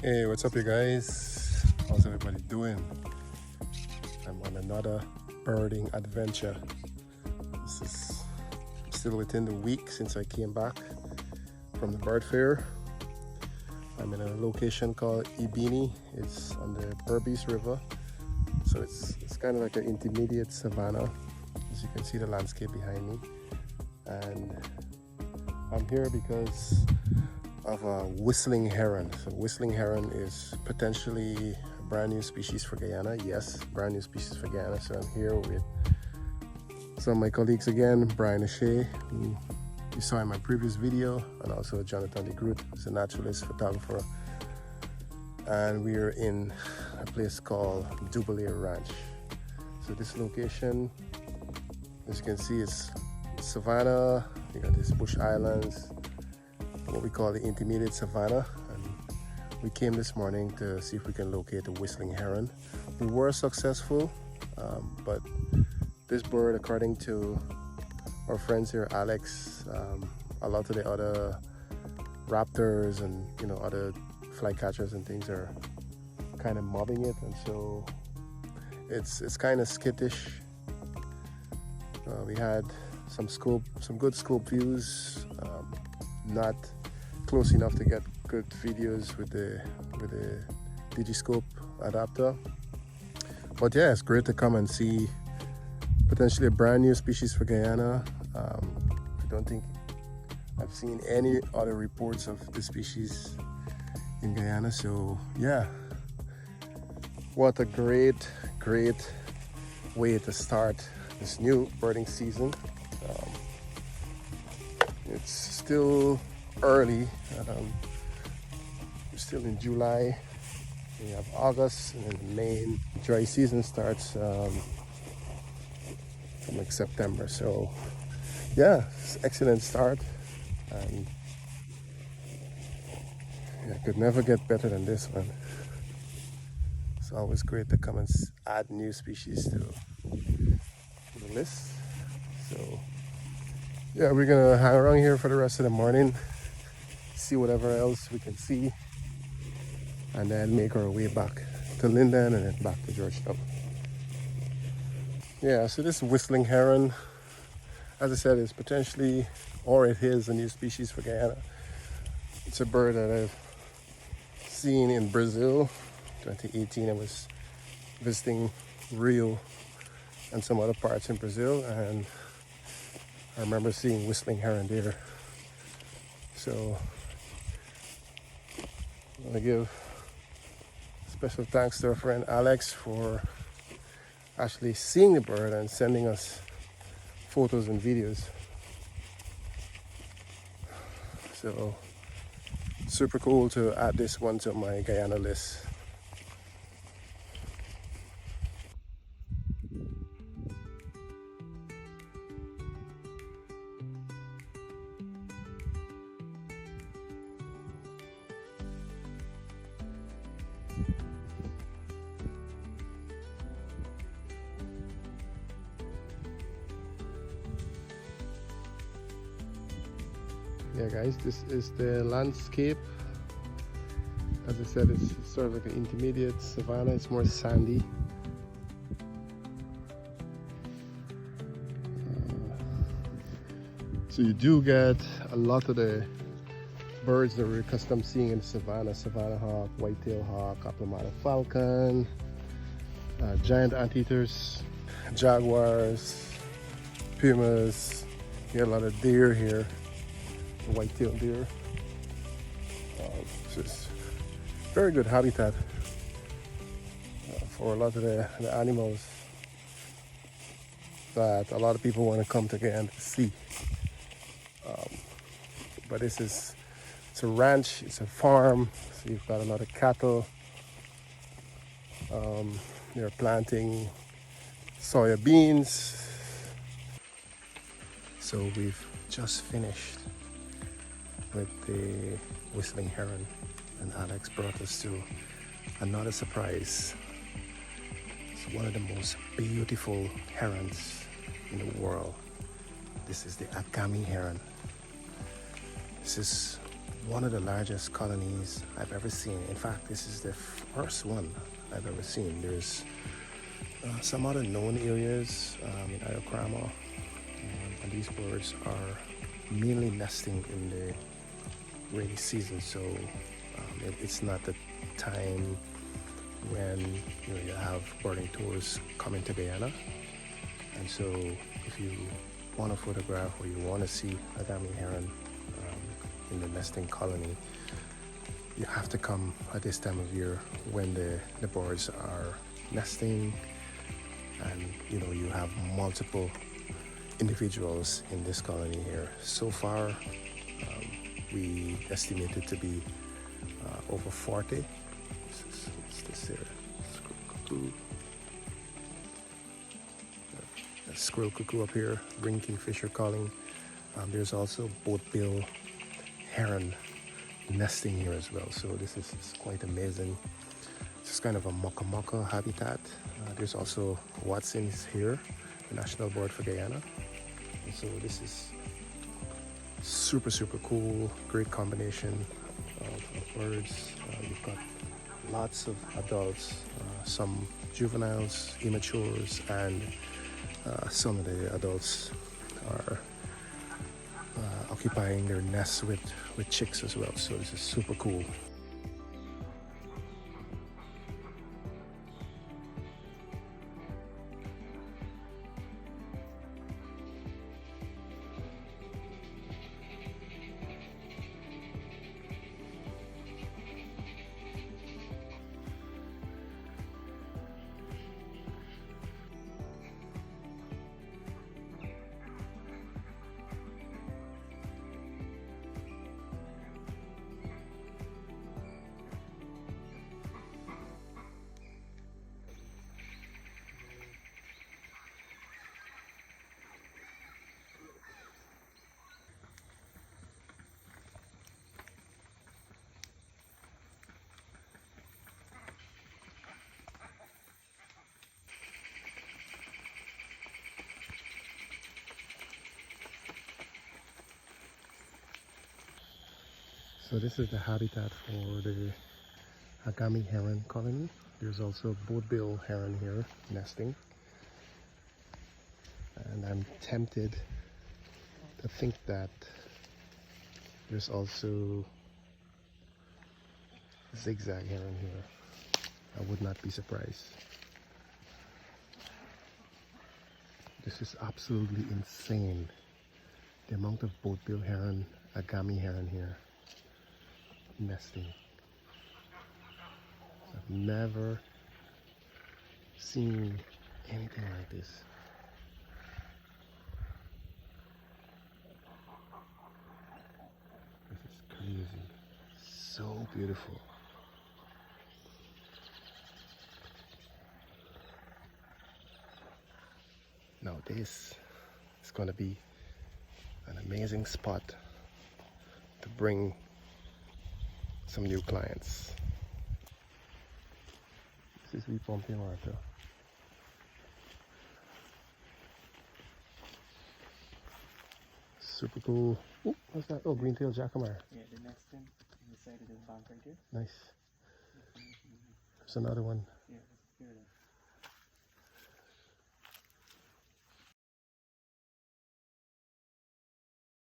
Hey, what's up, you guys? How's everybody doing? I'm on another birding adventure. This is still within the week since I came back from the bird fair. I'm in a location called Ibini. It's on the Berbice River, so it's kind of like an intermediate savanna. As you can see the landscape behind me, and I'm here because of a whistling heron. So whistling heron is potentially a brand new species for Guyana. Yes, brand new species for Guyana. So I'm here with some of my colleagues again, Brian O'Shea, who you saw in my previous video, and also Jonathan de Groot, who's a naturalist photographer. And we are in a place called Dubulayranch. So this location, as you can see, is savanna. You got these bush islands, what we call the intermediate savanna, and we came this morning to see if we can locate the whistling heron. We were successful, but this bird, according to our friends here, Alex, a lot of the other raptors and other flycatchers and things are kind of mobbing it, and so it's kind of skittish. We had some good scope views, not close enough to get good videos with the Digiscope adapter, but yeah, it's great to come and see potentially a brand new species for Guyana. I don't think I've seen any other reports of this species in Guyana, so yeah, what a great way to start this new birding season. It's still early. We're still in July. We have August, and then the main dry season starts from like September. So yeah, it's an excellent start, and yeah, could never get better than this one. It's always great to come and add new species to the list. So yeah, we're gonna hang around here for the rest of the morning, see whatever else we can see, and then make our way back to Linden and then back to Georgetown. Yeah, so this whistling heron, as I said, is potentially, or it is, a new species for Guyana. It's a bird that I've seen in Brazil. 2018, I was visiting Rio and some other parts in Brazil, and I remember seeing whistling heron there. So I want to give special thanks to our friend Alex for actually seeing the bird and sending us photos and videos. So super cool to add this one to my Guyana list. Yeah guys, this is the landscape. As I said, it's sort of like an intermediate savanna. It's more sandy. So you do get a lot of the birds that we're accustomed seeing in the savannah: savanna hawk, white-tailed hawk, Kaplamatta falcon, giant anteaters, jaguars, pumas. You get a lot of deer here, white-tailed deer. So it's very good habitat for a lot of the animals that a lot of people want to come to Guyana to see. But it's a ranch, it's a farm, so you've got a lot of cattle. They're planting soya beans. So we've just finished with the whistling heron, and Alex brought us to another surprise. It's one of the most beautiful herons in the world. This is the Takama heron. This is one of the largest colonies I've ever seen. In fact, this is the first one I've ever seen. There's some other known areas in Ayakrama, and these birds are mainly nesting in the rainy season, so it's not the time when you have birding tours coming to Guyana. And so if you want to photograph or you want to see Agami heron in the nesting colony, you have to come at this time of year when the birds are nesting, and you have multiple individuals in this colony here. So far we estimate it to be over 40. What's this here? Squirrel cuckoo. A squirrel cuckoo up here, ring kingfisher calling. There's also boatbill heron nesting here as well, so this is quite amazing. It's kind of a mucka habitat. There's also Watson's here, the national bird for Guyana, and so this is super cool. Great combination of birds. You've got lots of adults, some juveniles, immatures, and some of the adults are occupying their nests with chicks as well, so this is super cool. So this is the habitat for the Agami heron colony. There's also boatbill heron here nesting. And I'm tempted to think that there's also zigzag heron here. I would not be surprised. This is absolutely insane. The amount of boatbill heron, Agami heron here nesting. I've never seen anything like this. This is crazy. So beautiful. Now this is going to be an amazing spot to bring some new clients. This is pumping water. Super cool. Oh, what's that? Oh, green-tailed jacamar. Yeah, the next one on the side of the bank right here. Nice. There's another one.